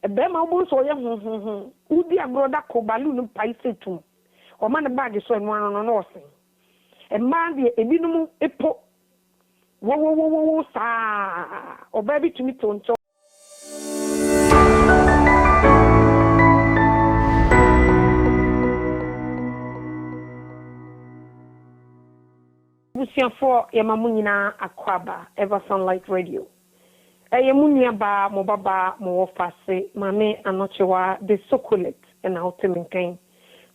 Ebe ma obo so ye udi abroda ko balu no pai setum. O ma ne bag so eno no no osin. E ma de ebinumu epo wo sa oba bi tumi tonto. Busiafo ye mamu nyina akwaba Ever Sunlight Radio. Eye munya ba mo baba mo wofase mame anochewa de chocolate na hoteminkan.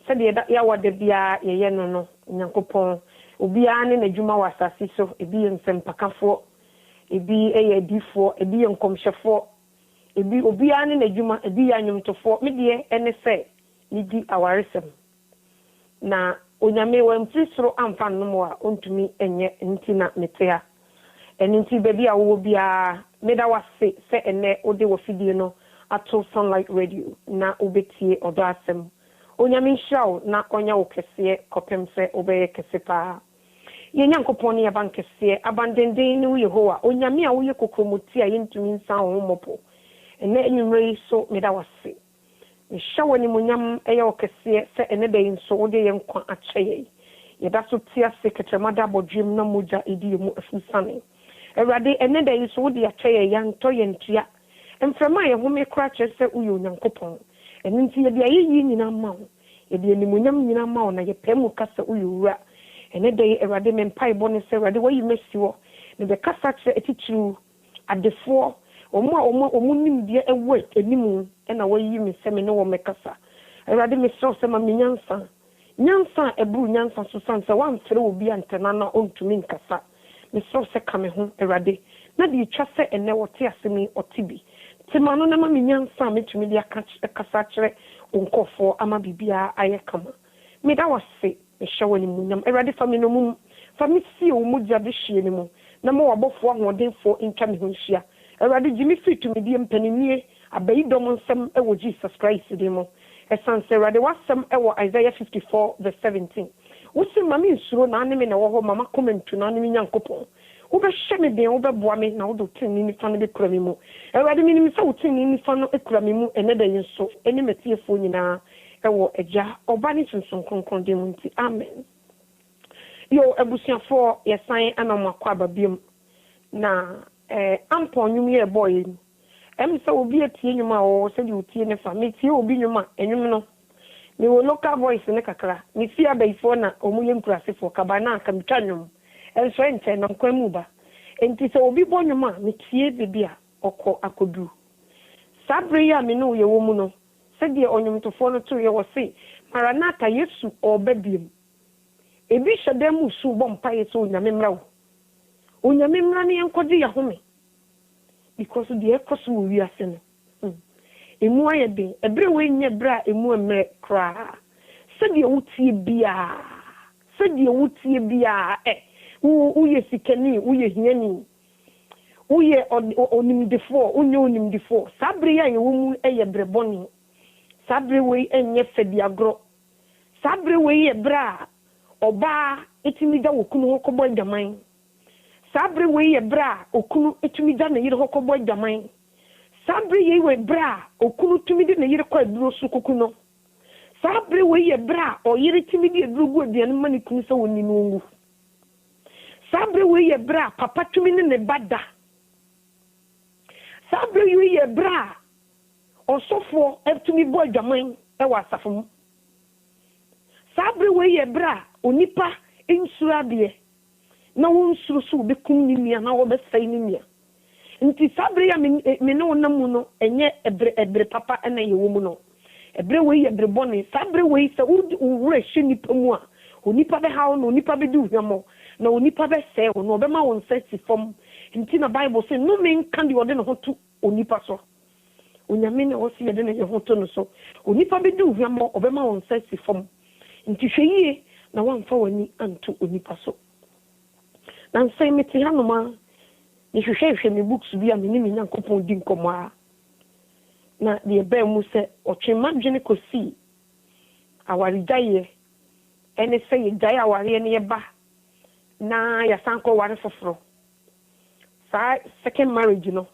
Se de ya wade bia ye no nyankopon obia ne nadwuma wasase so ebi nsempakafo ebi eye difo ebi nkomhyefo ebi obia ne nadwuma ebi ya nwumtofo medie ene se nidi awaresem na onyame wa mfisro amfa no a ontumi enye ntina metea enti bebi awo bia meda wase se ene ode wo fidie no ato Sunlight Radio na obetie odo asem onyame hyaw na onya wo kese kopem se obeye kese pa ye nyankopon ne yaban kese abandenden ne Yehowa onyame a wo ye kokromoti a yentumi nsan ho mopo ene enwumre so meda wase hyaw ni munyam eye wo kese se ene de nso ode ye nkwa akyeye ye da so tia sekretamada bodwem na moja edi mu afusane Erade ene da yiso wo de akyeye yanto yentua emframa ye home kra kyese uyo nyankopon ene nti ye de ayi nyina ma wo ye de nimunyam nyina ma wo na ye pemu kasa uyo wura ene da erade mempai bone se erade wo yimesi wo ne be kasa kye etichiru adefo omo nimdie ewe enimu ena wo yimi se me no wo mekasa erade me so se ma nyansa ebru nyansa so sanse wan fere obi antena na ontumi nkasa me so se kame ho erade na de twa se ene wote asemi otibi timano na ma nyansa metumi de akasa kire onkofo ama bibia aye kama me da wase me hyewo ni munyam erade fami no mum fami si o mu dia be hye ni mu na ma wabofo ahodenfo ntwa me ho hia erade jimi fitu me die mpanimie abayi dom nsem ewo Jesus Christ de mo esanse erade wasem ewo Isaiah 54:17 Wosi mami nsuro na anime na wo ho mama comment na anime nyankopon wo be hye me den wo be boa me na wo do tin ni fa no be kura me mu ewade mi ni sa wo tin ni fa no ekura me mu ene da yinso ene metiefo nyina ewo eja oba ni sunsun kronkron de mu nti amen yo ebusiafo yesan anam akwa babiem na ampo nwum ye boy em se obi etie nwuma o se di otie ne fa me tie obi nwuma enwum no ni wo local voice ne kakra ni fia baifo na omuye nkurasefo kabana aka mitwanwum enso ente na nkwamu ba enti se obi bonwuma ni tie bibia okọ akodu sabre ya me no ye wo mu no se die onwumtofo no to ye wo se maranata Yesu obabiem ebi hyedam su bompa ye so onyame mrawo onyame mra ne enkoje ya home because the ekoso wi ase no emu ayebe ebre we nye bra emu emre kra se de wutie bia uye sikani uye hiani uye onimdefo unye onimdefo sabre ya ye mu eye breboni sabre we enye fedi agro sabre we ye bra oba etimi da wokunu hokobo ndaman sabre we ye bra okunu etimi da na yire hokobo ndaman sabre ye we bra okunu tumi de na yire kwa duro sukuku no sabre we ye bra o yire timi de durugu aduane mani kunu se woni nungu sabre we ye bra papa tumi ne bada sabre we ye bra osofo etumi bo adwaman e wa asafo sabre we ye bra onipa insura de na won suru so be kum ni mia na wo be sai ni mia nti sabre ya me no namu no enye ebre papa na ye wo mu no ebre we ye ebre boni sabre we se wure hye nipa mu a onipa be hawo no onipa be du hwamo na onipa be se wo no be ma won seti fom nti na bible say no men kan de ode no hotu onipa so onyame na wo se de na ye hotu no so onipa be du hwamo obe ma won seti fom nti hweyie na wamfa wani anto onipa so na nsai meti hanoma ni hwehwehwe me books bi a me ni nyankopon di nkomo a na de ebe mu se otwema dwene kosi awaridaye ene se ye dai aware ne ye ba na ya sanko ware foforo sa second marriage no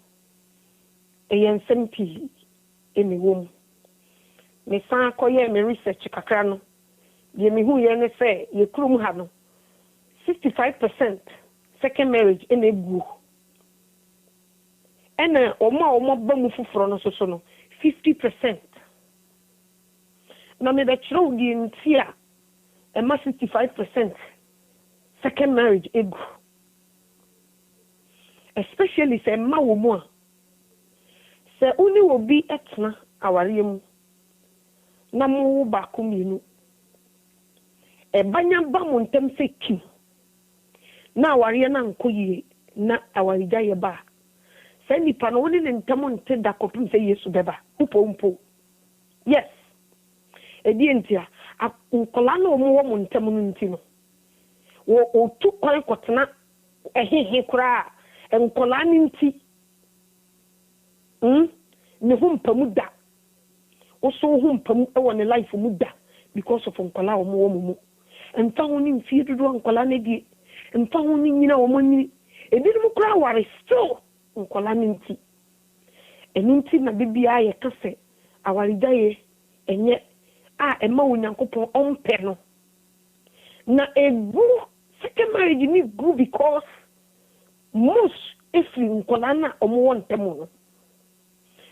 ensem pi emi wom me san koye me research kakra no ye me hu ye ne say ye krum ha no 65% second marriage ene gu ena omo ba mu fufuro no so no 50%. Na me be chiro di ntia e ma 65% second marriage egu, especially say ma wo mu a se uni wo bi etna aware mu na mu ba kuminu e banya ba mu ntem se kim na aware na nkoyie na aware jaye ba se nipa no woni ntem nte da kopim se Yesu beba upompo. Yes, edi entia nkola na omo wo mu ntem no ntino wo otu kwan kotena ehehe kura nkola ni nti ne humpamu da oso humpamu e won life mu da because of nkola omo wo mu nfa ho ni mfie dodo nkola na die nfa ho ni nyina wo mani ebi mu kura ware still nkola ni nti enu nti na bibia ye kase aware daye enye a ema onyankopon ompe no na egu second marriage ni gu because most if nkola na omo won temo no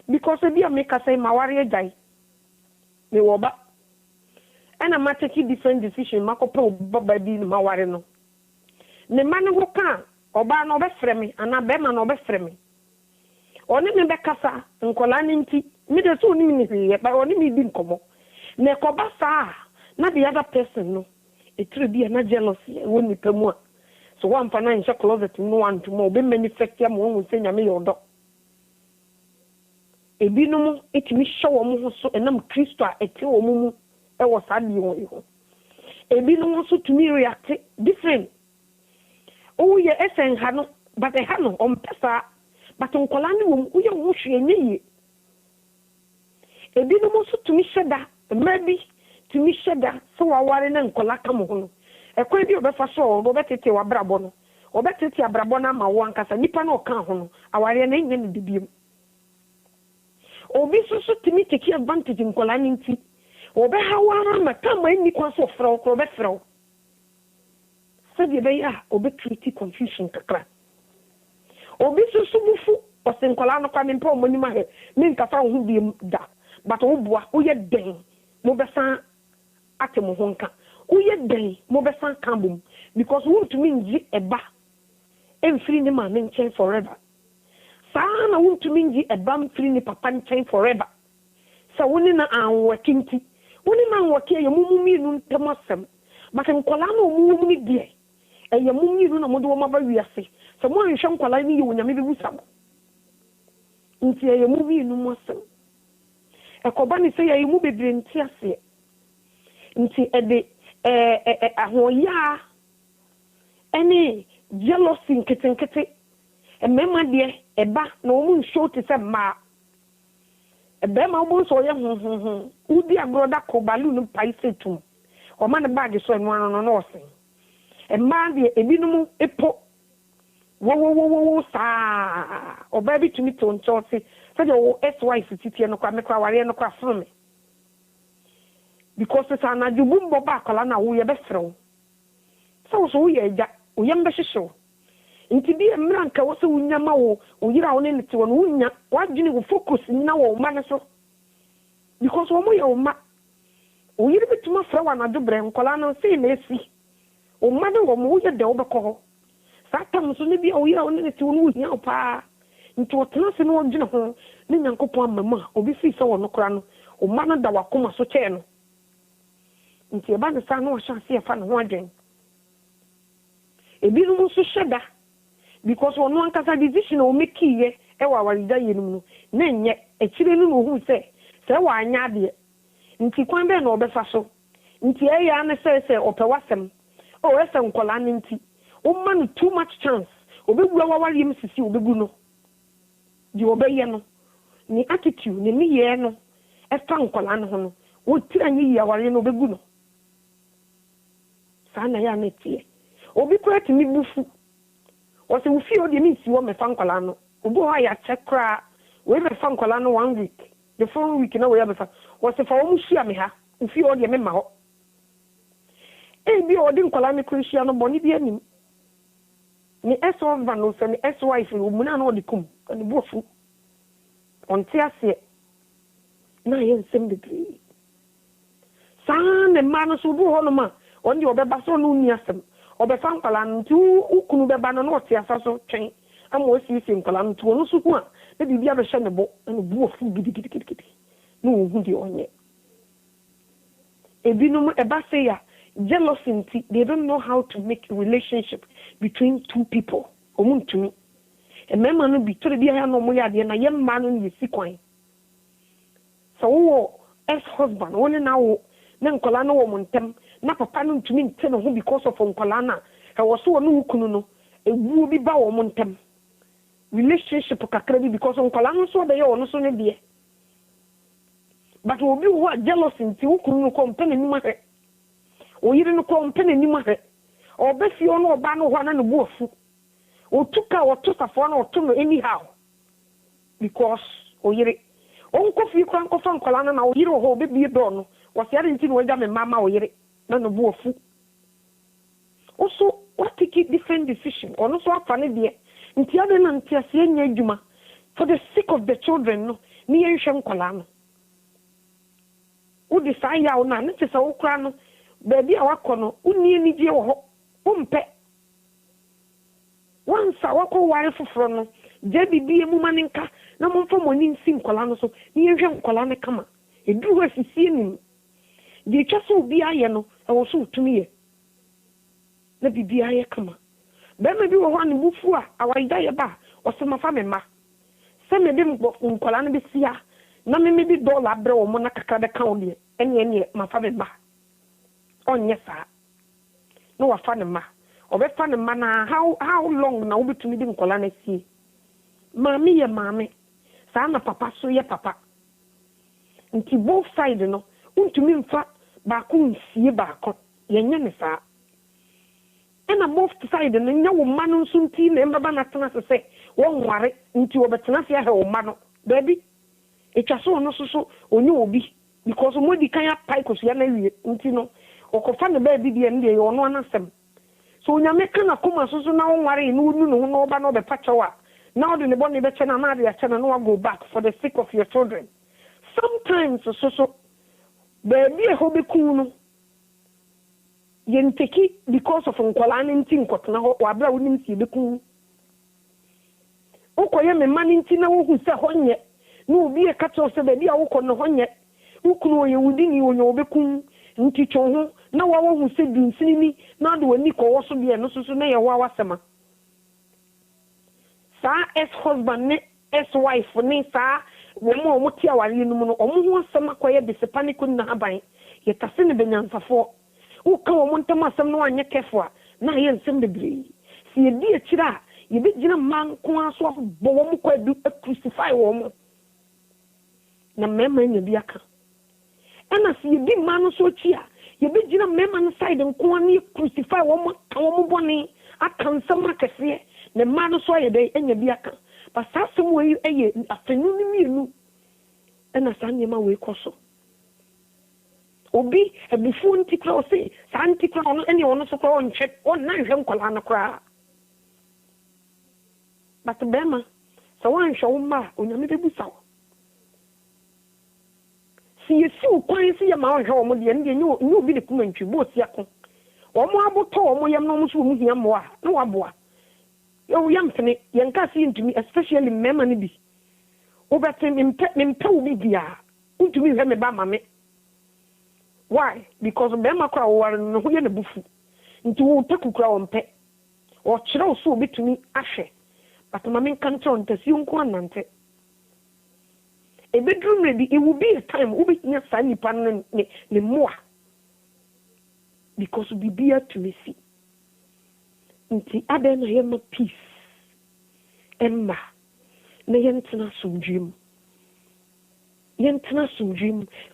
because ebi ameka say maware dai me woba and I'm taking different decision makopa baba bi ni maware no ne man ho kan oba no be freme ana be ma no be freme oni me be kasa nkola ni nti me de so ni ni hwe ba oni me di nkomo ne koba sa na the other person no etire bi na jealousy woni pemu a so one fa na nche closet no one to mo be manufacture mo won se nyame yodo ebi no mo etimi hwe mo ho so enam Kristo a ete wo mu e wo sadi won ho ebi no mo so tumi react different o ye esen ha no but e ha no on pesa but nkola ni wo uye wo hwe enye ebi no mo so tumi hweda maybe tumi hweda so waware na nkola kam ho no ekwan bi obefa so obetete wabrabo no obetete abrabo na ma wo ankasa nipa na oka ho no aware na nya ne dibiem obi so tumi take advantage nkola ni nti obe hawa ma kama ni kwa so fra okro be fra so de be ya obe create confusion kakra obi so bufu o se nkola no kwa me mpa omoni ma he me nkafa ho bi da but wo boa wo ye den mo be san atemo ho nka wo ye den mo be san kambum because wo ntumi nji eba emfiri ni ma me nchen forever sana wo ntumi nji eba mfiri ni papa nchen forever so woni na anwakinti woni na anwake ye mumumi nu ntemasem but nkola na omumu ni die eye mumumi nu na mo de wo maba wiase so mo anhwe nkola ni ye wonyame bi busam nti eye mumumi nu mosem ekoba ni se ye mu bebre nti ase nti ede ahoya ene jealousy nkete emema de eba na omu nshow te se ma ebe ma omu so ye udi agroda ko balloon pai setum o ma ne bag so enu ano no osin emma de ebinumu epo wo sa oba bi tumi to nchote se de wo ex-wife titie no kwa me kwa ware no kwa from me because sa na jubu mbo ba kola na wo ye be frew so wo ye ja wo ye mbe hwehwe nti bi emra nka wo se wunyama wo yira wo ne nti wo wunya wadwene wo focus na wo ma ne so because wo mo ye wo ma wo yiri bituma fra wa na dobre nkola no sei na esi wo ma de wo mo ye de wo be ko satam so ne bi wo yira wo ne nti wo wunya pa nti wo tena se no wo dwene ho ne nyankopon amama obi fi se wo no kora no wo ma no da wakoma so che no nti e ba ne sa no wo chance e fa no ho adwen ebi no so sheda because one one kasa decision o make ye e wa warida yenum no na enye ekire no no hu se wa anya de nti kwan be na obefa so nti e ya na se opewasem o ese nkola ne nti o ma no too much chance obegu wa wari yim sisi obegu no di obeye no ni attitude ni ye no e fa nkola no ho no wo tira nyi ya wari no obegu no sa na ya na tie obi kwati mi bufu wose ufi odi mi si wo me fa nkola no obo ha ya chekra we me fa nkola no 1 week the following week na we have was for almost share me ha ufi o de me ma ho e bi o de nkwala me Christian no boni bi anim ni husband no se ni wife no mu na no de kum ni bofu on ti ase na ye nsem bebre sa ne ma no so bu ho no ma on de obeba so no ni asem obefa nkwala ntu ukunu beba no no ti asa so twen ama osisi nkwala ntu no so hu a na bibia be hye ne bo na bofu gidi no hu di onye ebinum eba say ya jealousy, they don't know how to make a relationship between two people. Omuntumi. A man no be to be a no moya na young man on the sequine. So ex-husband, only now then colana woman na papa no to me tell who because of colana. I was so no kuno a woo be bow montem. Relationship kakrebi because on colana so they are no so ne. But will be what jealousy to kuno company ni ma o yiri no ko mpene ni ma he o be fi ono ba no hwana no buofu o tuka o to safo na o to no anyhow because o yiri o nko fi kran ko fa nkola na o yiri o ho be bi do no o se ade nti no ja me mama o yiri na no buofu also what take different decision ono so afa ne de nti ade na nti ase nya adwuma for the sake of the children no ni ye hwe nkola no o decide ya o na ne se o kra no baby awakono unni ni je wo ho umpe wansa wako ware foforo no je bibie mu maninka na momfo moni nsi nkola no so ni yehwe nkola ne kama eduru asisi nim je twaso obi aye no e wo so utumi ye na bibie aye kama be me bi wo ho ne bufu a awaida ye ba o se mafa me ma se me bi nkola no be sia na me bi dollar bre wo mo na kakra de ka wo de ene mafa me ma onye sa no wa fa ne ma obefa ne ma na how long na obetumi di nkola na sie mami ye mami sa na papa so ye papa nti both side no untumi mfa ba ko nsie ba ko ye nya ne sa ena both side no nya wo ma no nso nti na mbaba na tena se wo nware nti obetena se ha wo ma no baby etwa so no so onye obi because mo di kan ya pai ko so ya na wie nti no okofa ne ba bibie ne ye ono anasem so nyame kana koma so na wonware no unu no no ba no be pachawa now the ne be chena na de chena no go back for the sake of your children sometimes so baby e ho be kun no yenteki because of nkwala ne nti nkotena ho wa bra wonim si be kun okoye me mani nti na wo hu se honye no obi e kato se baby a wo ko no honye ukunu oye wudi ni onyo obekun nti chonho na wawo hu se dunsini na do ani ko wo so de no so na ye wa wasema sa ex-husband ne ex-wife ne sa wo mo ti awale no no omo hu asema koye disipani kun na aban ye tase ne benyansafo wo ka wo montam asem no anye kefo a na ye nsem bebre si ye di akira ye be gina man ko aso bo wo mo kwa du crucify wo mo na mema nya bi aka ana si ye di man so chi a ye be gina mema no side nko ani crucify wo mo boni aka nsem akese ne man so ye de enya bi aka ba sasem wo eye afenu ni mienu ana sanyema we koso obi ebufu ntikra o se santikra ono ene ono so kwa onche on na hwe nkola na kra but bema so wan hwe umma onyame bebusa wo si yesi ukwan si ya ma hwe omo de ne nyu obi ne kuma ntwi bo si akon omo aboto omo yam no so mu hia mo a na waboa yo yam tene yenka si ntumi especially mema ne bi obetem mpe obi bia ntumi hwe me ba mame. Why? Because bema kwa ware no ho ye na bufu nti wo takukura wo mpe o kire wo so betumi ahwe but mame kan tro ntasi nko anante e bedroom ready it will be a time wo betinya sa nipa ne moa because bibia to me see nti ade na ye ma peace emma na yentena sumdwim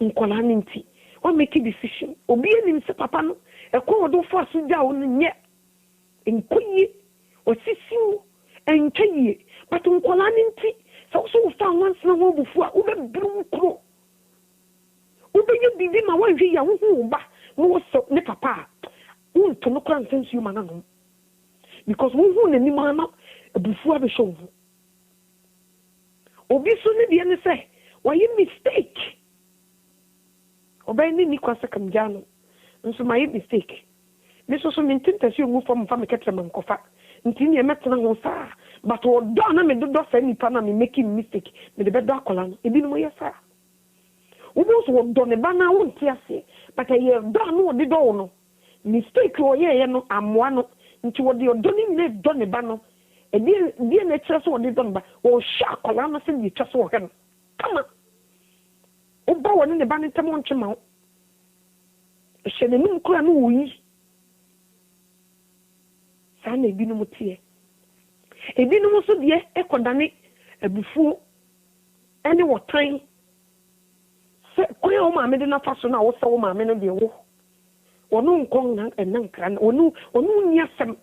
nkola nti o make a decision obi enim se papa no e ko odo force ja wo nye enkoyi o sisiu enkeye but nkola nti so found once no one before ube blue crow ube you bibi ma wan hwe ya hu ba no so ne papa won to no kran sense you manano because hu na ni mana before be show obi so ne de ne say why you mistake obey ni kwasa kam jano nso my mistake me so mintinta si ngu fam fam ketre man kofa ntini e metna ho sa but o do na me do fa nipa na me making mistake me de bedo akola no ebi no yesa ubo so do ne bana won ti ase but ye do no de do no mistake o ye no amoa no nti wo de do ni ne do ne ba no e die na kire so wo de do no ba wo sha akola no se di twa so wo he no kama uba wo ne ba ne tamo nchema wo she ne num kura no wo yi sana ebi no mutie ebi no so de ekodane abufuo ene wotan se koya o ma me de na faso na wo se wo ma me no de wo wono nkon na enankra na onu nya sem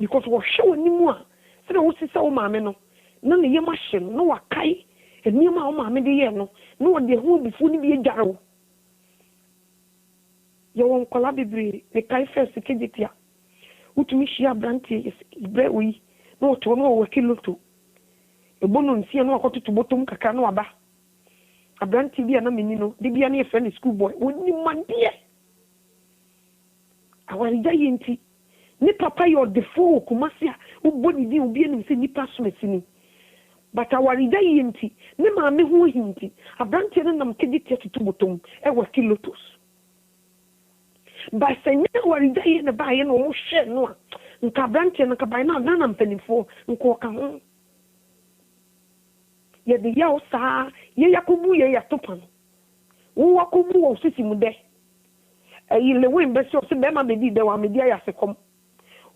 because wo hwe oni mu a se wo sisa wo ma me no na ne ye mahye no wa kai eni ma wo ma me de ye no na wo de ho bufuo ni bi edware wo ye won kola bibiri ne kai first kejitia utumi shia branti ibre wi no to no wo kiloto ebono nsia no akototo botom kaka no aba abranti bia na menni no de bia na efe ne school boy woni mande awari da yenti ni papa yo defo kumasi a ubodi di obi enim se nipa somesini but awari da yenti ne ma me ho hinti abranti no nam kedi tetutu botom e wo kilotos ba senya awari da ye ne ba ye no mo hye no a nka abranti no ka ba na na mpanifo nko ka ho ye de ya osa ye yakubu ye yatopan wo wakubu wo sisi mu de le wen be so se be ma be di de wa me di ayasekom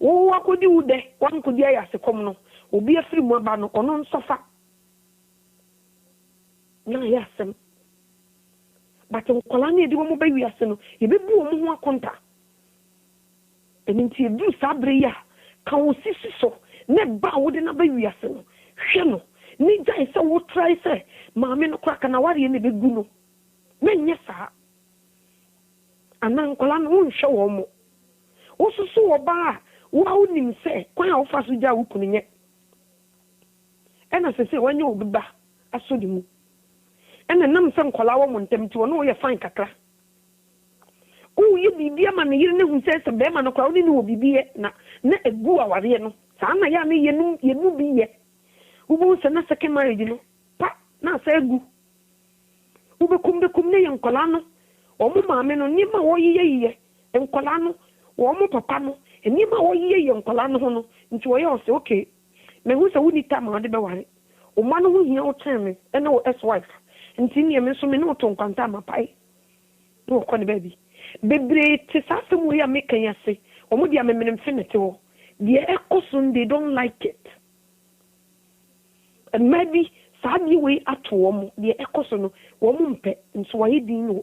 wo wakodi u de wan ko di ayasekom no obi afiri mu aba no ono nsofa na yasem but nkola na edi wo mo ba wiase no ye be bu wo mo ho akonta eninti edu sabre ya ka wo sisi so ne ba wo de na ba wiase no hwe no ni jai se wo try se maame no kwaka na ware ne begu no menye saa anan kola no nhwe wo mo wo susu wo ba wo unim se kwan wo fa so ja wo kunu nye ena se wanye wo beba asodi mu ena nam se nkola wo mo ntemti wo no wo ye fine kakra o ye bibia ma ne yire ne hu se be ma no kwa wo ni wo bibie na egu aware no saa na ya ne yenu bi ye ubu se na second marriage no pa na sa egu ubekum ne yankola no omo maame no ni ma wo yiye yankola no wo mo papa no ni ma wo yiye yankola no ho no nti wo ye o se okay me hu se woni ta ma de be ware o ma no hu hia o teme e na o ex wife nti ni me so me no to nkwanta ma pai no ko ne baby bebre te sa se mu ya me kan ya se omo dia me menem finite wo de ekosun they don't like it. And maybe sadly we at home, the ecosono, woman pet, and so I didn't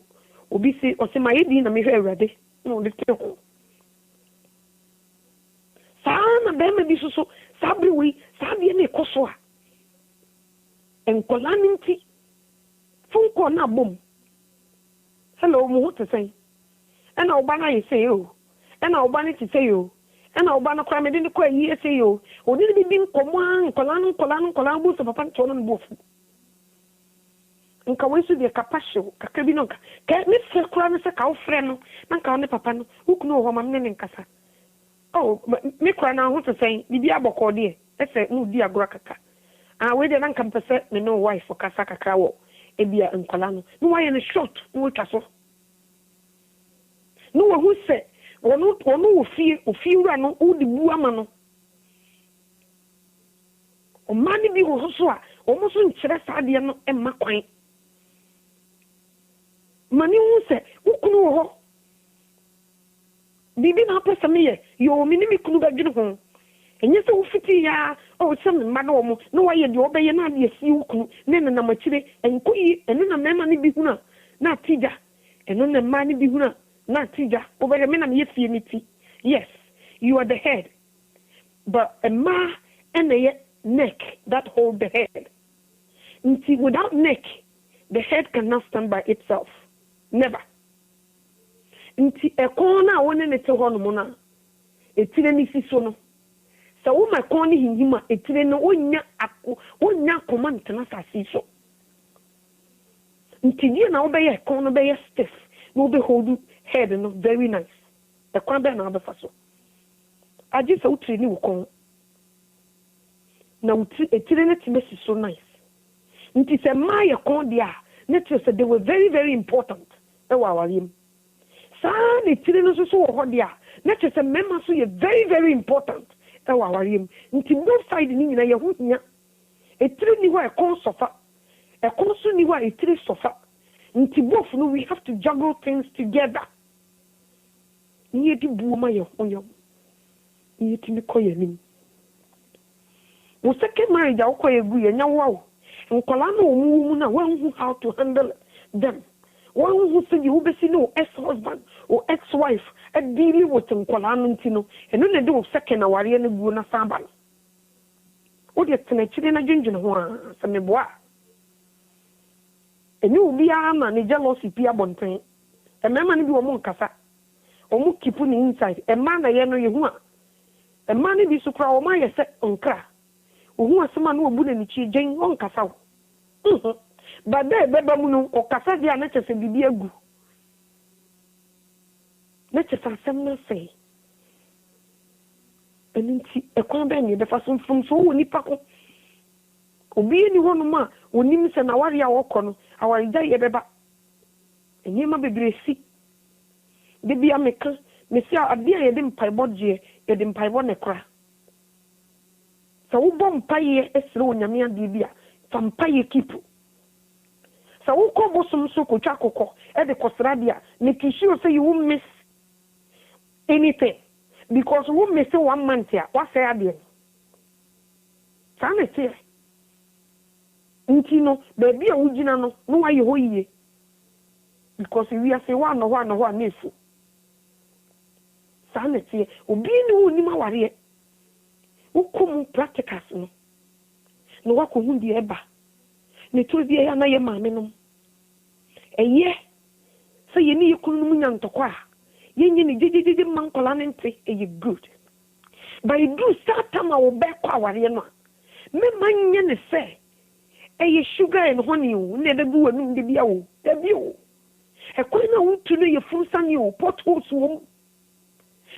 obi say, or say my idea, and me ready. No, the tail. Sana bema be so, sabri we, sabi and ecosoa. And colaminti, phone call na boom. Hello, what to say? And I'll banna say you, and I'll banna to say you. And I'll ban a crime in the quay, yes, you. Or did it be colan, boots of a punch on both? And can we see the capaccio, Cacabinoca? Can't Mr. Crime as a cow friend, and count the papa, who know how I'm naming Casa. Oh, me cry now, what to say, the diabo cordier, let's say, no dear Gracaca. I waited and come to set me no wife for Casaca Cow, Ebia and Colano. No, I am a shot, no castle. No one who said, ono ofira no odi buama no o mani bi ho so a o mo so nkyere saade no emma kwan mani hu se ukunu ho bibi na pesa me ye yo mini mi kunu ba dwene ho enye se wo fiti ya o se me ma no mo no wa ye de obeye na de asi ukunu ne na makire enkoyi eno na mema ne bi huna na tija eno na mani bi huna na tija over me na me yefie ni ti yes you are the head but a ma ene ye neck that hold the head. Without neck, the head cannot stand by itself. Never. A corner one in a hormona. A tyranny sono. So, my corner in him, a tyranny, one young command to not see so. Until you now be a corner by a stiff, no be holding head and very nice. A corner another faso. I just out to you con. Now, a tyranny is so nice. It is a Maya Condia. Nature said they were very, very important. San a tyranny so Hondia. Nature said members who are very, very important. Until both sides in Yahunia. A tyranny where a con suffer. A consul where a tree suffer. Until both know we have to juggle things together. Near the Boomaya Honyo. Near to the Koyanim. The second marriage, I'll call you and now. And Colano woman, one who how to handle them. One who said you will be no ex-husband or ex-wife and dealing with them Colano, and then they do second hour in the Guna Saban. What you can actually imagine one, some bois. And you will be a man, a jealousy, Pia Bontain. A man will be a moncasa. Or more keep on inside. A man I know you want. A man be so proud of my set on cra. Who has someone who wouldn't cheat Jane on Casa. But there, Bebamuno or Casa, they are not a Bibiagu. Let us some say. And then see a company, the first one from so many paco. Obi anyone ma, onim se na wari a wokono, awari ja yebeba. Enye ma bebre si. De bia meka, me sia ade a yede mpaibɔ gye, yede mpaibɔ ne kora. Sa wo bom paye esre onyame ade bia, fa mpaye kipu. Sa wo ko bosom so kotwa kokɔ, e de kosra dia, make sure say you won't miss anything because you won't miss 1 month here. What say ade? Sa me tie. Ntino, baby a ujina no, no aye ho yie. Because we are say one nefu. Sa na tie, obi ni wo ni ma ware. Ukomu practicals no. No wako hu di eba. Ne to bi ya na ye maame no. Eye. So ye ni yekunu mu nya ntokwa. Ye nyi ni jejeje mankola ne nte eye good. But you do start time a wo be kwa ware no. Me manye ne say eye sugar and honey o ne de bu wanu de bia o. De bi o. E kwa na wo tu no ye funsan ye o potholes wo.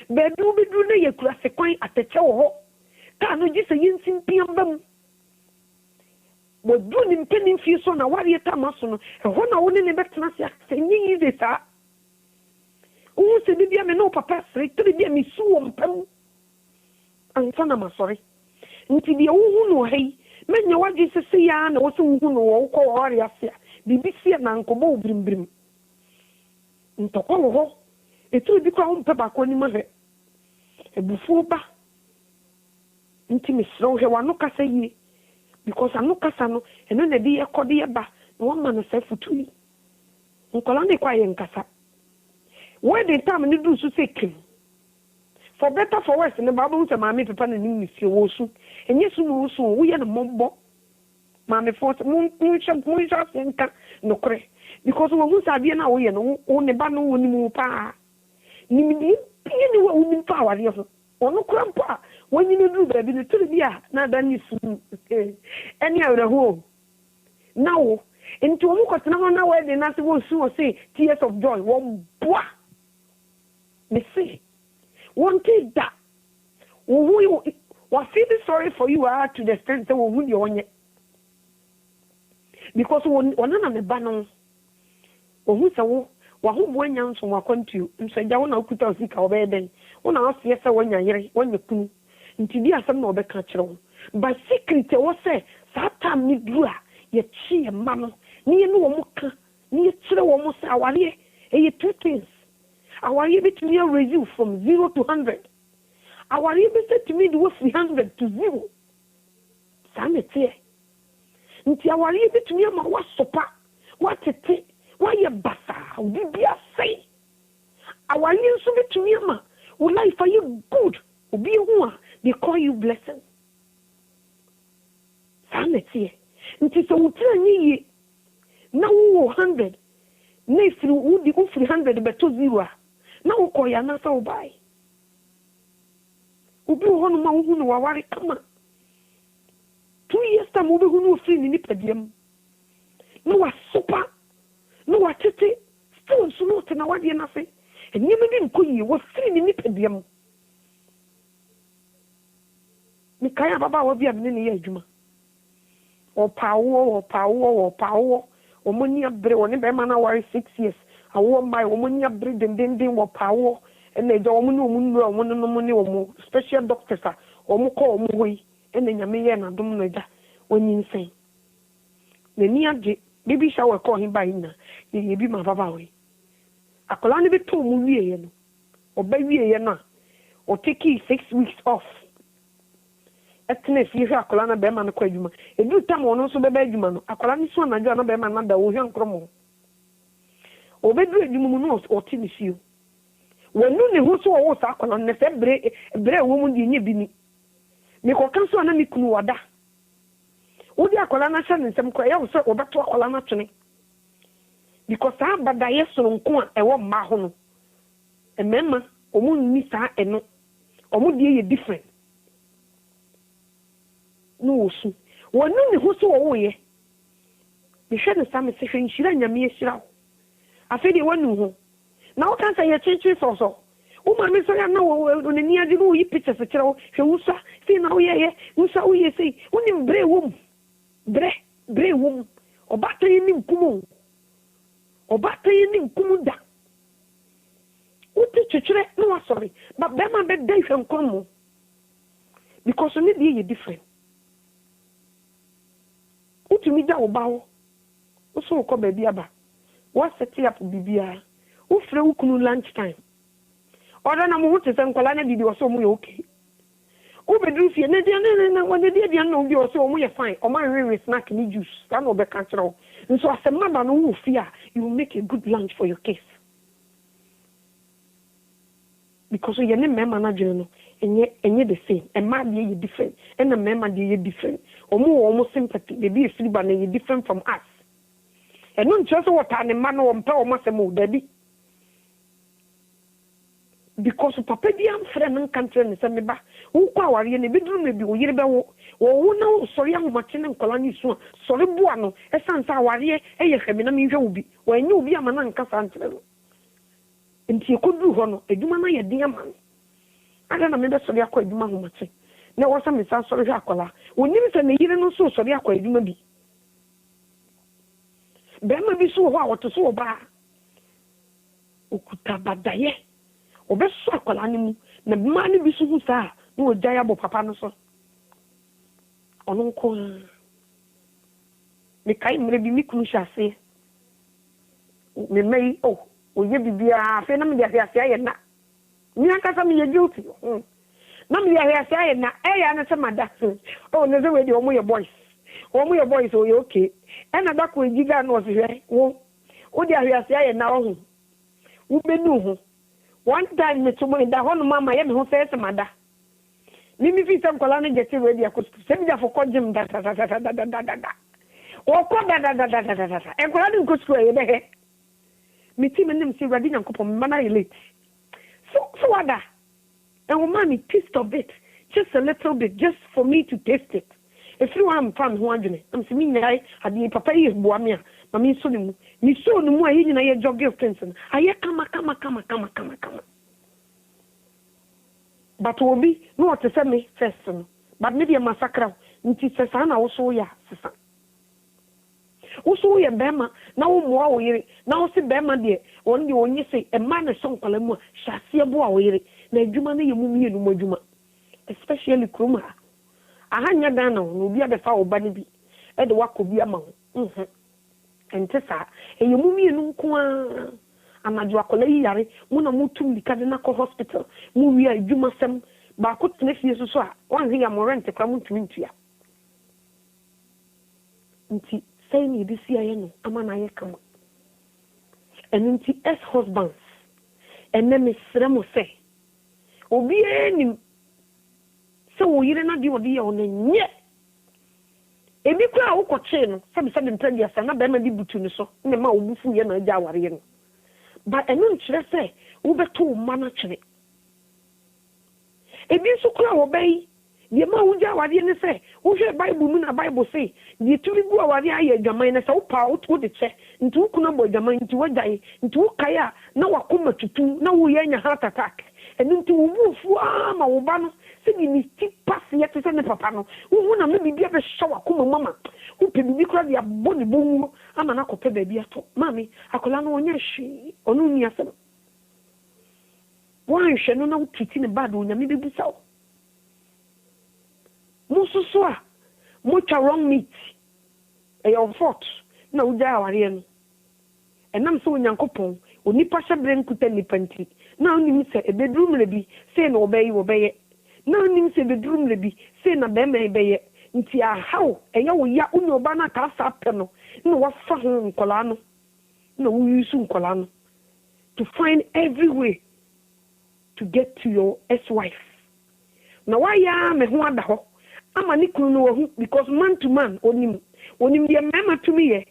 Be du be du na ye kura se kwan ateche wo ho. Ka no ji se yinsin piambam. Wo du ni mpeni fi so na wari eta maso no. E ho na wo ne betena se se nyi ze sa. O se bia me no papa sre tri bia mi su wo mpam. Anfa na masori. Nti bia wo hu no hei. Menya waje se ya na wo se hu no wo ko wari afia. Bibi sia na nkobo brimbrim. Ntoko wo ho. Etu bi kwa umpe ba ko ni ma he. Ebufu ba. Nti me sro he wano kasa yi. Because anu kasa no eno na bi ekode ye ba. Na wo ma no se futui. Nkola ne kwa ye nkasa. Where the time ni do so say kin. For better for worse, the Bible says, "Mammy, papa, and you if you wosu." And yes, you wosu. We are the mobbo. Mammy, for moon, no cre. Because we won't have you now. We know only banu when you pa. Nimidi, anyway, women power. Or no crampa. When you do that, be the trivia. Now then you any other home. Now, into a look at now where the Nasi will say tears of joy. One bois. Me say. One thing that we feel sorry for you are to the extent that we will you on it. Because one on the banner, or who's a who when young from our country, and say, Down, I'll put our sick over then. One hour, yes, when you put into the some of the cultural. But secret, I was say, Satan, me drew ye chi and mamma, near no mocha, near children almost our year, and 2 things. Our able to raise you from 0 to 100. Our able to me do 300 to 0. Sanity. Nti our able to me ma what sopa. What it why you basa? Did be a say? Our able to me ma. Will life are you good? Be who they call you blessing. Sanity. Nti so wutra nyi na wo 100 na ifiri wudi wo firi 100 beto 0 na wo koya na sa wo bai obi ho no ma wo hu no waware kama 2 years time wo be hu no firi ni padiam no wa super no wa tete still so no te na wade na se enyeme bi nkoyi wo firi ni padiam ni kaya baba wo bia me ni ye adwuma o pawo omoni abre woni be ma na wari 6 years awo mai omoni abre dendenden wo pawo ene je omoni omunu omoni no moni omo special doctors a omo ko omo hoyi ene nyame ye na dum no ja woni nsen na ni age baby shower ko hin ba yin na ye bi ma baba we akola ni be to mu wie ye no oba wie ye na o take 6 weeks off etne fi hwe akola na be ma no kwa adwuma edu tam wono so be ba adwuma no akola ni so na dwa na be ma na da wo hwe nkromo obedu adwuma mu no o ti ni fio wonu ne hu so wo sa akola ne se bre wo mu di nye bi ni me ko kan so na mi kunu wada odi akola na hye nsem ko ye wo so obeto akola na twene because ha bada ye so nko a e wo ma ho no emema omu ni sa eno omu die ye different no osu wonu ne hu so wo ye me hwe ne sa me se hwe nshira nyame ehira afedi wonu ho na o kan say ye chichi so o ma me so ya na wo ne ni ade no yi pictures kire wo hwe wusa si na wo ye wusa wo ye sei woni bre wom bre wom obata yi ni nkumu da o ti chichire no wa sorry but be ma be dai hwe nkomo because ne dey ye different utumi da obawo o so ko ba aba what set up bibia o frɛ wo kunu lunch time oda na mo hote se nkola na bibi o so mo ye okay o bedru fie na dia na wona dia na obi o so mo ye fine o ma rewe snack ni juice that no be control so asema ba no wo fie you will make a good lunch for your kids because you ne mema na dwene no enye the same and man dey different and the mema dey different omo sympathy dey be free ba na dey different from us and no just what an man o mpa o masemo dabi because papa di am friend nkan country ne se me ba wo kwa aware ne beduru me bi o yire be wo na o sori ahomate ne nkola ni su sori bua no esansa aware ye hwemi na me hwe obi wo enye obi ama na nka santre no nti ekodu ho no eduma na ye den ama ada na me be sori akwa eduma ahomate na wo sa me sa sori hwe akola onim se ne yire no so sori akwa eduma bi bema bi so ho a woto so ba okuta badaye obeso akola ni mu na bema ni bi so hu sa na o jaya bo papa no so ono nko me kai mre bi mi kunu hyase me mai o ye bibia fe na me dia hyase na ni aka sa me ye guilty na me dia hyase na ya na se mada ne ze we di omo ye boys o ye okay ena da ko ejiga na osihwe wo di ahwiase aye na ohu wo benu ho one time me tumo da ho no mama ye me ho fese mada mimi fi sam kola na jeti we di akos se bi da fo ko jim da o ko da e kola din ko sku ye be he mi ti me nim si radi nyankopon me mana relate so wada and wo mama taste of it just a little bit just for me to taste it. If you want from who adwene am se minna ade papa yi boa me a ma me so ne mu a yi na ye jog of tension aye kama but obi no what say me first no but me dey massacre nti se sa na wo so ya sesa wo so ye bema na wo moa wo yire na wo se bema de won de onyi se e ma na so nkwala mu a hyase bo a wo yire na adwuma na ye mu mienu mu adwuma especially kroma ahanya Ghana no obi abefa oba ne bi e de wakobi ama ho ente sa eyemu mienu nko a anadwo akola yi yare mu na mutum di kade na ko hospital mu wi adwuma sem ba ko tene fie so a wan hia mo rent kwa mutum ntua nti say ni bi sia ye no ama na ye kama nti ex husbands me sremo se obi eni so wo yire na di odi ye onenye ebi kura wo koche no sabi mpedi asa na be ma di butu ni so ne ma obufu ye na agya aware no ba eno nkyere se wo beto ma na kyere ebi so kura wo bai ye ma wo agya aware ni se wo hwe bible mu na bible say ye tumi bu aware aye adwaman na se wo pa wo de che nti wo kuna bo adwaman nti wo gyae nti wo kai a na wakoma tutu na wo ye nya heart attack eno nti wo bufu ma wo ba no se ni ti pass ye te se ne papa no wo na me bibia be hwa wakoma mama wo pe bibi kura dia boni bonwo ama na kope ba bia to mami akola no onya hwi onu ni asem wo anhwe no na wo titi ne bad wo nya me bebusa wo mususu a mucha wrong meat your fault na wo ja aware no enam so onyankopon onipa hyebre nkuta nipa nti na onim se ebedrum lebi se na obeye na onim se bedrum lebi se na be me beye nti ahaw eya wo ya unyo ba na ka sa pe no na wa fa ho nkola no na wo yusu nkola no to find every way to get to your ex-wife na wa ya me ho ada ho ama ni kunu no ho because man to man onim ye mema to me ye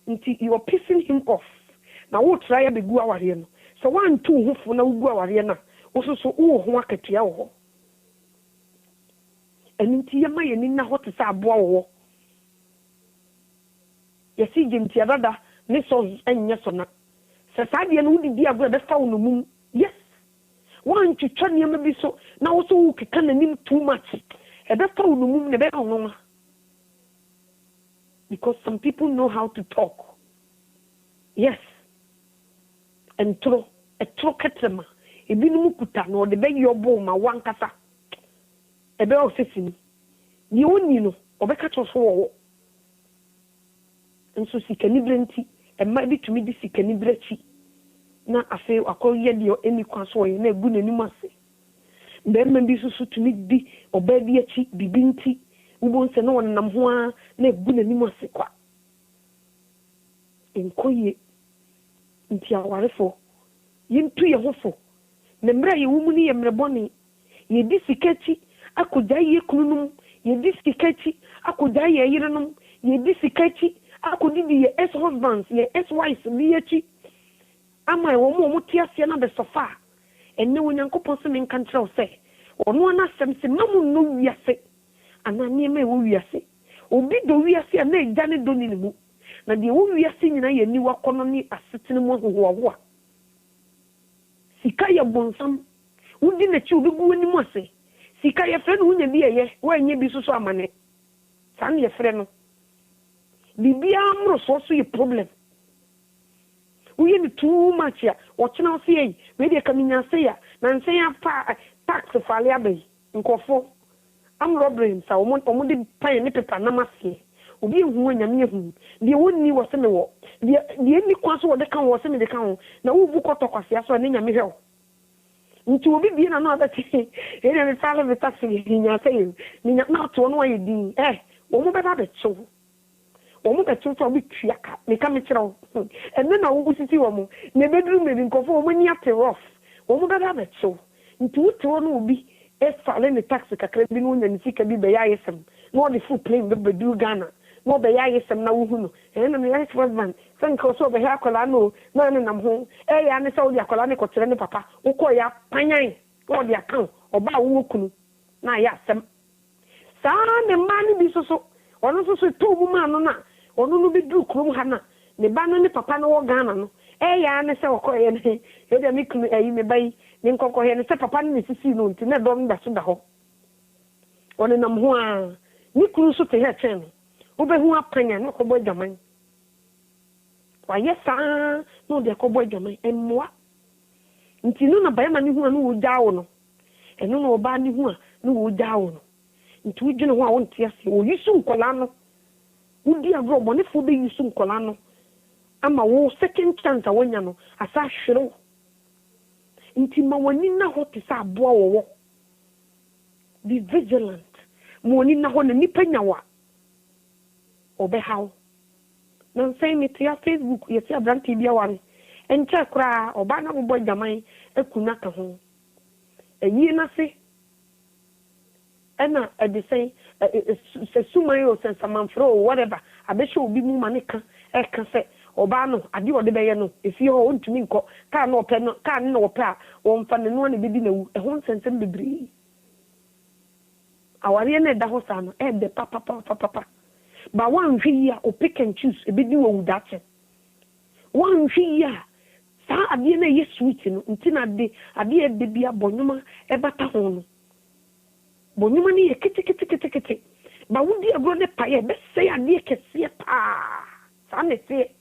nti you are pissing him off na wo try be gu aware no so wan tu ho fo na gu aware na wo so wo ho akatua wo eninti ye maye ni na ho te sa aboa wo ye si genti adada ni so enye so na se sa de no wudi agro be fa wo no mum yes wan twitwa ne ma bi so na wo so wo keka nanim too much e be fa wo no mum ne be ho no because some people know how to talk yes and tro ketrema ebi no mukuta no de be yobo ma wankasa ebe osesini ni oni no obeka to so wo nso sikani brenti e ma bi tumi di sikani brechi na afi akoye dio eni kwaso ye na egu nanim ase be ma bi susu tumi di oba bi achi bibinti ubo nse no wonam ho a na egu nanim ase kwa enkoye nti awarefo yintu ye hofo na mra ye wumu ni ye mreboni ye di sikachi akoja ye kununum ye di sikachi akoja ye yirenum ye di sikachi akodi ye ex husbands ye ex wives bi yachi ama e wo mo tiasia na be sofa enne wonyankopon se men kan trɛw se ono na asɛm se mamu no wiase ana niema e wo wiase obi do wiase na egya ne do ni mu na de wo wiase nyina ye ni wakono ni asetene mo hohoa sika ye bonsam wudi na chi obi gu ani mu ase sika ye frɛ no wonya bi ye wa nya bi so amane san ye frɛ no bibia amro so ye problem we need too much ya watching see we dey kaminya say ya na nsen ya fa tax fale abai nkofo am robbery sa omo de pan ne paper na masie obi hu anyame hu de wonni wo se me wo de ni kwaso wo de kan wo se me de kan na wo bu kotokwase aso ne nyame hwe nti obi bi na no abati e na me fale me tax nya say ni nya na to no ayi din wo mo be ba be cho omo be cho so bi tuaka me ka me kirawo enne na wo sisi wo mo ne bedru me bi nkofo wo ni ate rough wo mo be ba be cho nti wo to no obi e fale ne tax kakra bi no nya ni sika bi be ya yesem no the full plane be bedu Ghana no be ya yesem na wo hu no na me ya husband san ko so be ha akola no na ne nam ho ya ne so di akola ne ko tere ne papa wo ko ya panyan wo di account oba wo kunu na ya sem sa ne mani bi so ono so to bu ma no na ono no bi du krum ha na ne ba no ne papa no wo Ghana no ya ne se wo ko ye ne e de mi kunu me bai ne nkoko he ne se papa ne sisi no nti ne dom da so da ho ono nam ho a ni kunu so te he chen wo be hu apanya no ko bo dwaman wa yesa no de ko bo dwaman emwa nti no na ba ma ni hu no wo jawo no eno no ba ni hu a no wo jawo no nti wo dwene ho a wo ntia se wo yisu nkola no udi agro mo ne fo be yisu nkola no ama wo second chance awanya no asa hwere nti ma wani na ho te sa aboa wo be vigilant mo wani na ho na nipa nyawa obehaw na say me tia Facebook yesi abranti bia wan enche kra oba na bo jaman ekuna ka ho eyi na se ena e de say se sumayo sense manfro whatever abehye obi mu maneka e ka se oba no ade ode beye no efi ho ontumi nko ka na ope no ka na ope a won fa ne no ne bedi na wu e ho nsensem bebri awari na da ho sa no e de papa ba wan hwi ya o pick and choose e bedi wo dache wan hwi ya sa ade na ye sweet no ntina de ade de bia bonyuma e bata ho no bonyuma ni ye kete ba wudi agro ne pa ye be say ade kese pa sa ne se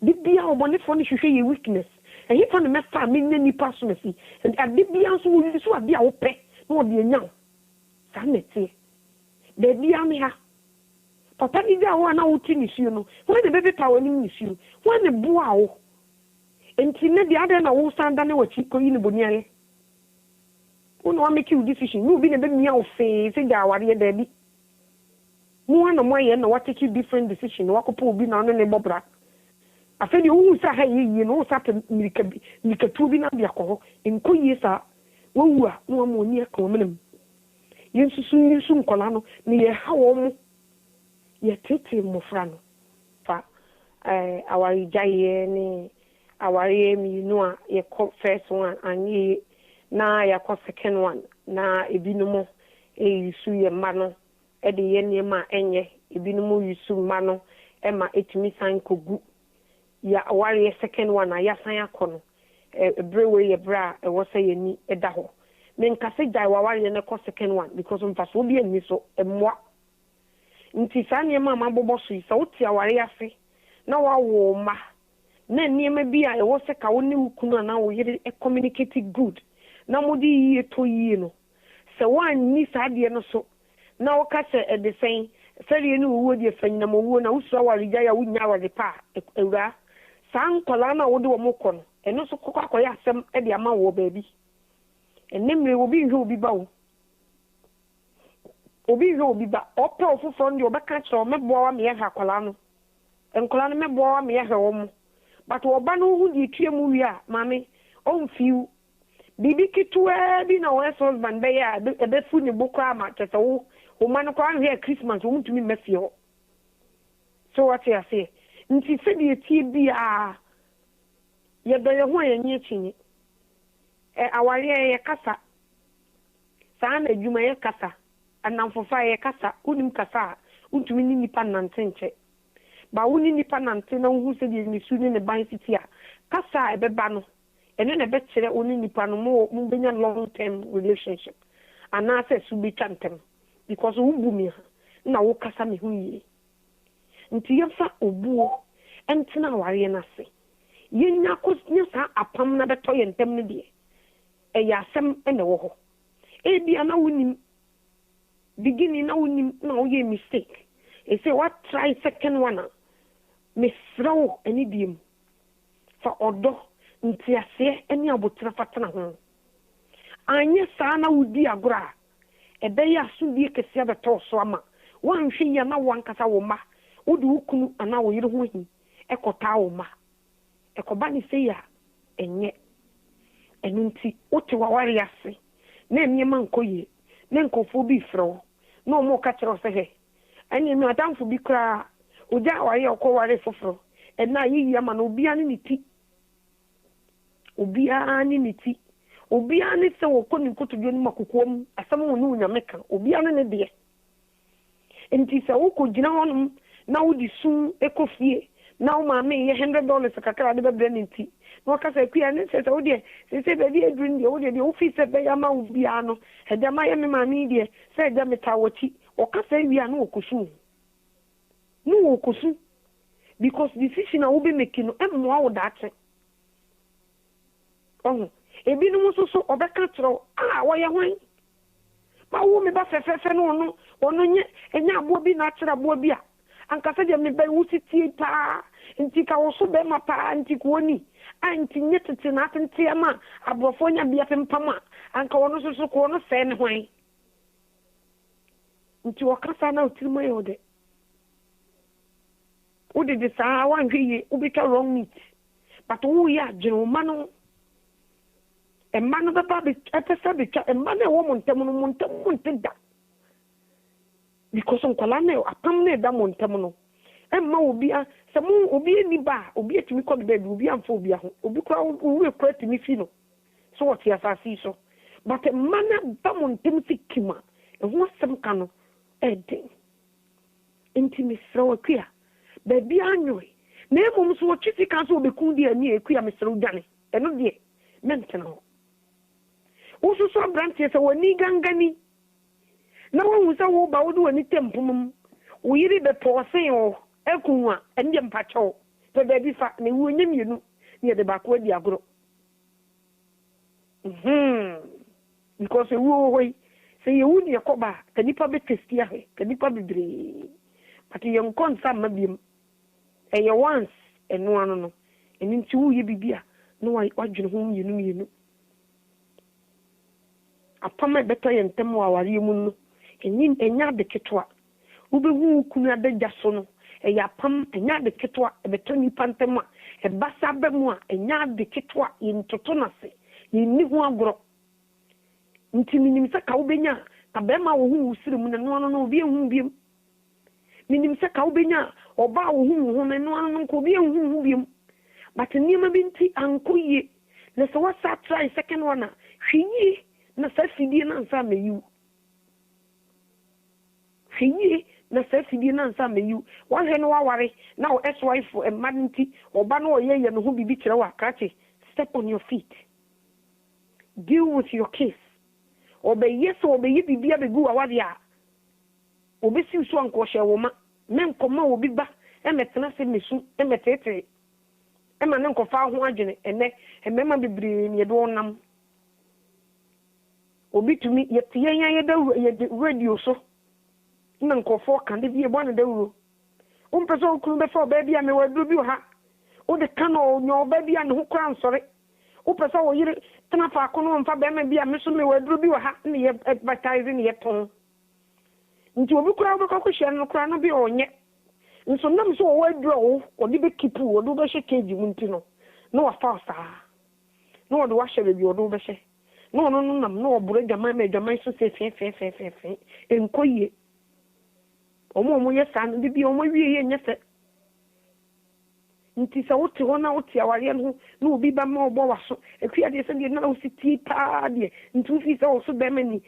bibia obone fo ne hwehwe ye weakness e he fa ne mefa me ne nipa so me si ade bia so wo so ade a wo pe no de nya sa ne se de bia me ha papa ni da wo na wo ti ni suo no wo ne bebe pa woni ni suo wo ne boa wo enti ne de ade na wo sanda ne wachi ko yi ne boni aye wo no make you decision no bi ne be mia wo fe se ga aware da bi mu na mo ye na what take you different decision wa ko po bi na no ne bobra afeni wo sa ha yi no sa pe mirika tu bi na bia ko enko yi sa wo wu a no mo ni ka wo menem yensusu nkola no ne ye ha wo mu ye tete mo fra no fa awari jaye ni awari mi no a ye ko first one anyi na ya ko second one na ebinumo yusu ye ma no e de ye niema enye ebinumo yusu ma no e ma etimi san kogu ya awari ye second one ya san akono ebrewe ye bra e wo say ye ni e da ho me nkase jai wawari ne ko second one because mfaso bi eni so emwa nti sa niema ma bobo so isa oti awari afi na wawo ma na niema bi a e wo se ka woni ukunu na wo yire e communicate good na mudi yi to yi no se wan ni sa de no so na wo ka se e de sen seri ni wo de fanyina mo wo na usura wari ja ya wunya wari pa ewura san kola na wo de wo mokọ no eno so kokọ akoya asem e de ama wo baabi enemre obi hwe obi ba wo obi hwe obi ba ope ofofo ndi obeka kire meboa wa me ha kola no enkola no meboa wa me ha wo mo but oba no hu di tue mu wi a mame on fiu bibi kitwe bi na wo husband be ya ebe fu ni bokra ma tete wo o man ko an here Christmas wo mutumi mafie ho so what you say nti se bi tie bi a ye do ye ho ye nyi chinyi awari ye kasa sa na adwuma ye kasa anamfofa ye kasa unim kasa untumi ni nipa nantenche ba woni nipa nante na hu se bi ni su ni ne ban city a kasa ebeba no ene na be kire oni nipa no mo benya long term relationship ana se su bi chantem because wo bu mi ha na wo kasa me hu yi nti yefa obuo entina awari na se yenya ko nyasa apam na beto ye ntem ne de e ya sem ene wo ho e bia na wonim beginning na wonim na wo ye mistake e say what try second one me throw any dim fa odo nti ase eni abotra fatana ho anye saa na wudi agora ebe ya asudie kese abeto so ama wanhwe ya na wankasa wo ma wodi ukunu ana wo yire ho hi ekota wo ma ekoba ni se ya enye enunti wote wawari ase na emiema nkoye na nkofo bi fro na omo ka kire se he eni mi atamfo bi kra oja wari okowari foforo na yiyi ama na obia ni ti obia ni niti obia ni se wo koni nkotodio ni makokom asam wo nu nyameka obia ne de enti se wo ko gina honum na wo di su ekofie na wo ma me ye $100 kakra de bebre nti no ka se kwia ne se wo de se be de adru ndi wo de wo fi se be ya ma obia no e de ma ye me ma mi de se de metawochi o ka se wi anu okosu no okosu because decision a wo be making no emmo wo daate ebi no so obeka tro wo ye hwan ma wo me ba fefefe no ono nye enya abo bi na tira abo bi a anka se de me ba wo titie pa nti ka wo so be ma pa nti ko ni anti nye tete na tente ma abrofo nya bia pempama anka wono so ko no se ne hwan nti wo kasa na otirimo ye ode odi de sa wan hwiye ubika wrong meat but wo ya dwene ma no e man ba ba be epesa be twa e man e wo montem no montem da because nkwala na apam na da montem no e ma obi a se mu obi ni ba obi etimi ko be obi amfa obi aho obi kwa wo ekwa timi fi no so what ya asasi so but man ba montem sikima e ho asem ka no e den intimi srawa kwa baby anyoy na emom so twiti kan so obekun di ani ekua mesrew dwane eno de mentena ho usu so brantie se woni gangani na won sa wo ba wo do woni tempum wo yiri be tosen o ekunwa ende mpacho to baby fa na wo nyamienu ne de ba ko di agoro because wo hoy se yewu ne koba kanipa be testia he kanipa bebre but yon kon sa mabiem eye once eno ano no eni nti wo ye bibia no wadwene ho yenu apama beto ye ntem wa ware mu no eni enya de ketwa wo be hu kunu adagya so no eye apam enya de ketwa beto ni pantem a e basa be mu a enya de ketwa yintoto na se yinni ho agoro nti minim se ka wo benya ka be ma wo hu usire mu no no obi ehu biem minim se ka wo benya oba wo hu no ko bi hu biem but niema binti ankoye na so what try second one hwiyi na sa fidie na nsa meyu hwiyi na sa fidie na nsa meyu one he no waware na o ex-wife e manti oba no oyeye no ho bibi kire wa krache step on your feet, deal with your case. Obe yes obe yi bibia begu awade a obe si so anko hye wo ma men koma obi ba emetena se mesu emetete ema ne nkofa ho agene ene emema bebre ne do nam obi tumi yetiyan ya da radio so na nkofo kan de bie bwana da wuro umpeso okunu be fa ba bia me wadu bi ha o de kano nyo ba bia ne ho kra nsore upesa wo yire tena fa kono mfa be me bia me so me wadu bi ha ne ye advertising ye ton nti obi kura obi ko hye no kura no bi onye nso nam so wo wadu o de be kipu o do be hye keji mu nti no no wa fa saa no wo do wa hye be bi o do be hye no nam no obure jama me jama so se fe enkoye omo ye san de bi omo wie ye nyese nti sa wote hona wote aware no na obi ba ma obo waso ekua de se de na wo siti pa de nti ofi se wo so be mani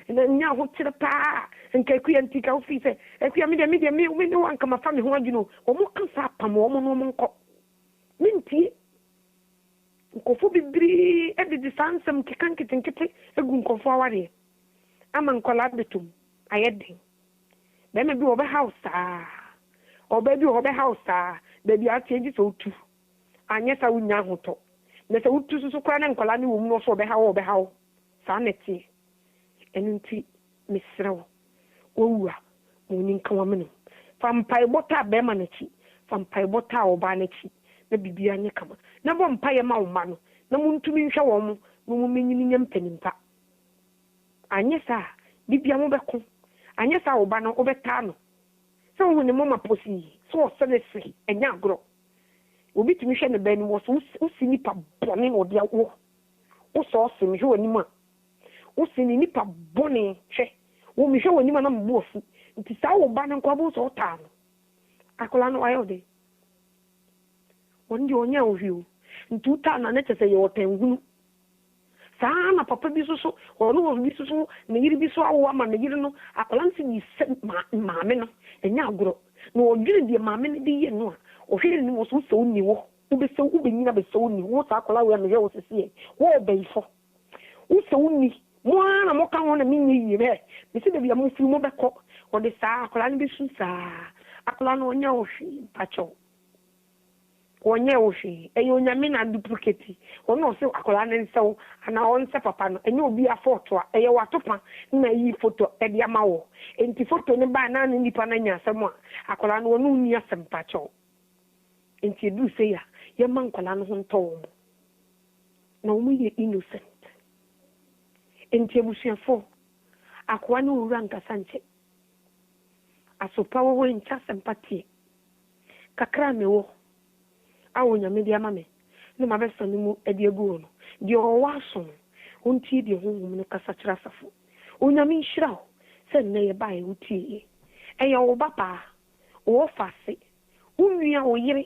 na nya ho tire pa nka ekua nti ka ofi se ekua me de wanka ma fa me ho adwino omo kansa pam omo no mo nko minti nkofo bibiri de sansam kekankete egu nkofo aware ama nkola betum ayedin be me bi obe house obe house baby atie so tu anya sa wunya hoto na sa wutu susu kwa na nkola ne wo mu no so obe ha sa neti enunti misrawo owua moni nka wa meno fampai bota be ma nachi fampai bota oba nachi na bibia anya kama na bo mpaye ma wo ma no na muntumi nhwe wo mu no mu menyini nya mpanimpa anya sa bibia mo beko anya sa oba no obeta no so hu ne mama posi so senesi enya agro obi tumi hwe ne bani wo so usi nipa bone odi awo wo so se mi hwe ani ma usi ni nipa bone hwe wo mi hwe ani ma na mbo ofu nti sa wo ba na nkwa bo so ta no akola no ayo de wondi onya ohio nti uta na ne tese ye wotanhunu saa na papa bi so ono bi so ne yiri bi so awo ama ne yiri no akola nti ni maame no enya agro no odwiri de maame ne di ye no a ohwere ni wo so ni wo ubese ubenyina be so ni wo sa akola we me wo sese wo obeifo wo so ni mo ana mo kan wona minyi yi be me se de bia mo fi mo beko o de sa akola ni bi su sa akola no onya ohwi pacho onye ohwi eyo nyame na duplicate ono se akola ne nsew ana on se papa no enye obi a photo a eye watopa na yi photo e dia mawo enti photo ne ba na nipa na nya asem a akola no onu ni asem pacho enti du se ya ye man akola no nto na omu ye innocent enti ebusuafo akwa no ura nkasa nche asopa wo ncha sympathy kakra mewo awo nyame dia mame no mabesa no mu edi egu no di o waso unti di honhom ne kasa kyerɛ asafo onyame nhyira wo sɛ nne yɛ bae utie ɛyɛ wo baba wo fase unua wo yere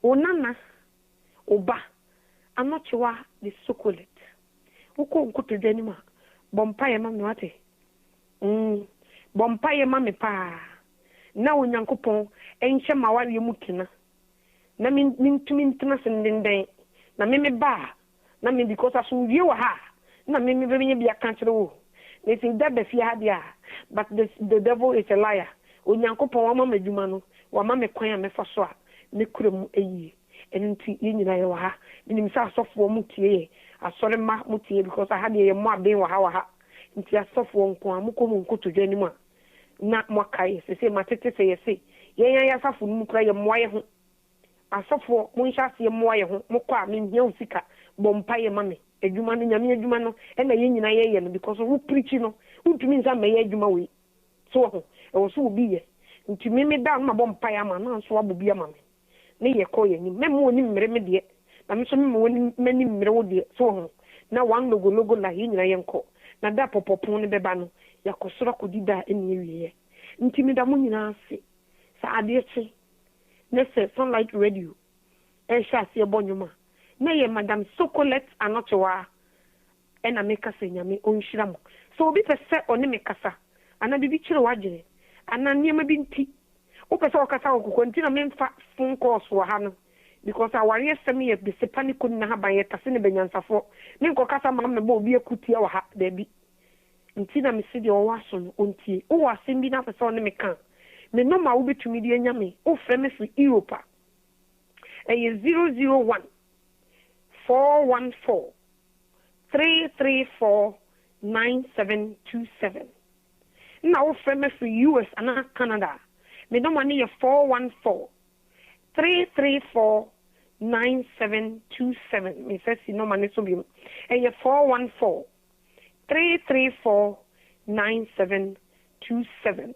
wo nana wo ba anochewa the chocolate uko nkotodwani ma bompa ye ma me wate bompa ye ma me pa na onyankopɔn enhye ma ware mu kina na mintumi ntena sendenden na me ba na me because aso wie wa ha na me be nye bia kan kire wo na fi da be fi ha dia but the devil is a liar onyankopɔn wa ma madwuma no wa ma me kwan a me fa so a me kura mu eyi enti yenyina ye wa ha nim sa asofo mu tie asore ma mu tie because I had ye mo aben wa ha nti asofo nko amukọ mu nkotodwa ni mu a na mo kai se matete se yesi yen ya asafo mu kura ye mo ye ho asofo mo nhyase ye mo ye ho mo kwa me hia usika bompa ye mame adwuma no nyame adwuma no e na yenyina ye no because wo preach no untumi nza me ye adwuma we so ho e wo so obi ye nti me da ma bompa ye ama na so abobi ama me ne ye ko ye ni memo ni mmere me de na me so me woni mani mmere wo de so ho na wan logo la yenyina ye nko na da popopon ne beba no yakosoro kodida eni ewie nti me da mo nyina ase sa ade chi ne se Sunlight Radio e sha se ebonyuma na ye madam chocolate anochewa e na meka se nyame onhira mo so obi pese oni mekasa ana bibi kire wagene ana niema bi nti o pese o kasa okoko nti na memfa phone calls wa ha no because awari esem ye be se panic na ha ban ye tase ne benyansafo ne nko kasa ma me ba obi akutia wa ha da bi nti na me se de o waso no ontie o wasem bi na pese oni meka me no ma wo betumi de nyame o frɛ me fi Europe e 001 414 334 9727 na wo frɛ me fi US and Canada me no money ye 414 334 9727 me say no money so bi e 414 334 9727